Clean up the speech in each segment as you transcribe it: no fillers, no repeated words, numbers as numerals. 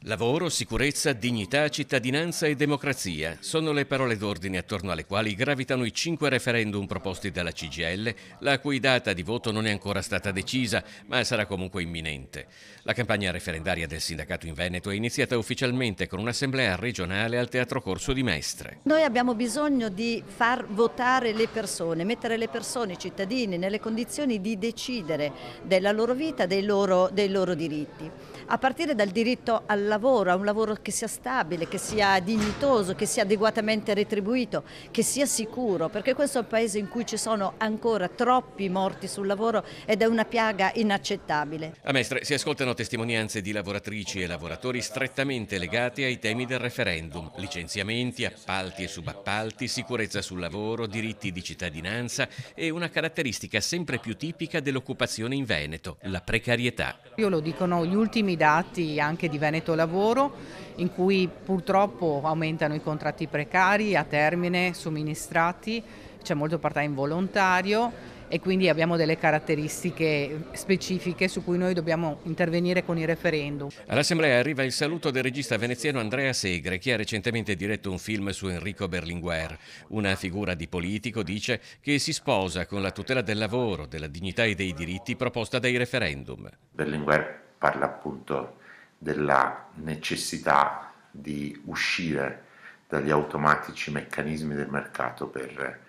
Lavoro, sicurezza, dignità, cittadinanza e democrazia sono le parole d'ordine attorno alle quali gravitano i 5 referendum proposti dalla CGIL, la cui data di voto non è ancora stata decisa, ma sarà comunque imminente. La campagna referendaria del sindacato in Veneto è iniziata ufficialmente con un'assemblea regionale al Teatro Corso di Mestre. Noi abbiamo bisogno di far votare le persone, mettere le persone, i cittadini, nelle condizioni di decidere della loro vita, dei loro diritti. A partire dal diritto al lavoro, a un lavoro che sia stabile, che sia dignitoso, che sia adeguatamente retribuito, che sia sicuro, perché questo è un paese in cui ci sono ancora troppi morti sul lavoro ed è una piaga inaccettabile. A Mestre si ascoltano testimonianze di lavoratrici e lavoratori strettamente legati ai temi del referendum: licenziamenti, appalti e subappalti, sicurezza sul lavoro, diritti di cittadinanza e una caratteristica sempre più tipica dell'occupazione in Veneto: la precarietà. Lo dicono gli ultimi dati anche di Veneto Lavoro, in cui purtroppo aumentano i contratti precari a termine somministrati, c'è molto part-time volontario e quindi abbiamo delle caratteristiche specifiche su cui noi dobbiamo intervenire con i referendum. All'assemblea arriva il saluto del regista veneziano Andrea Segre, che ha recentemente diretto un film su Enrico Berlinguer. Una figura di politico, dice, che si sposa con la tutela del lavoro, della dignità e dei diritti proposta dai referendum. Berlinguer parla appunto della necessità di uscire dagli automatici meccanismi del mercato per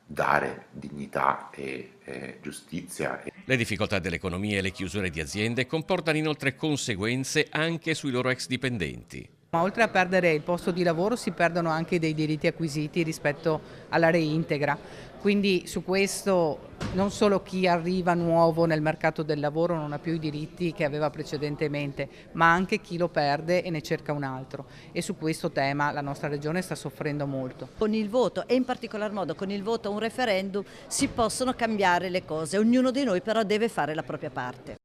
dare dignità e giustizia. Le difficoltà dell'economia e le chiusure di aziende comportano inoltre conseguenze anche sui loro ex dipendenti. Ma oltre a perdere il posto di lavoro si perdono anche dei diritti acquisiti rispetto alla reintegra. Quindi su questo non solo chi arriva nuovo nel mercato del lavoro non ha più i diritti che aveva precedentemente, ma anche chi lo perde e ne cerca un altro. E su questo tema la nostra regione sta soffrendo molto. Con il voto e in particolar modo con il voto a un referendum si possono cambiare le cose, ognuno di noi però deve fare la propria parte.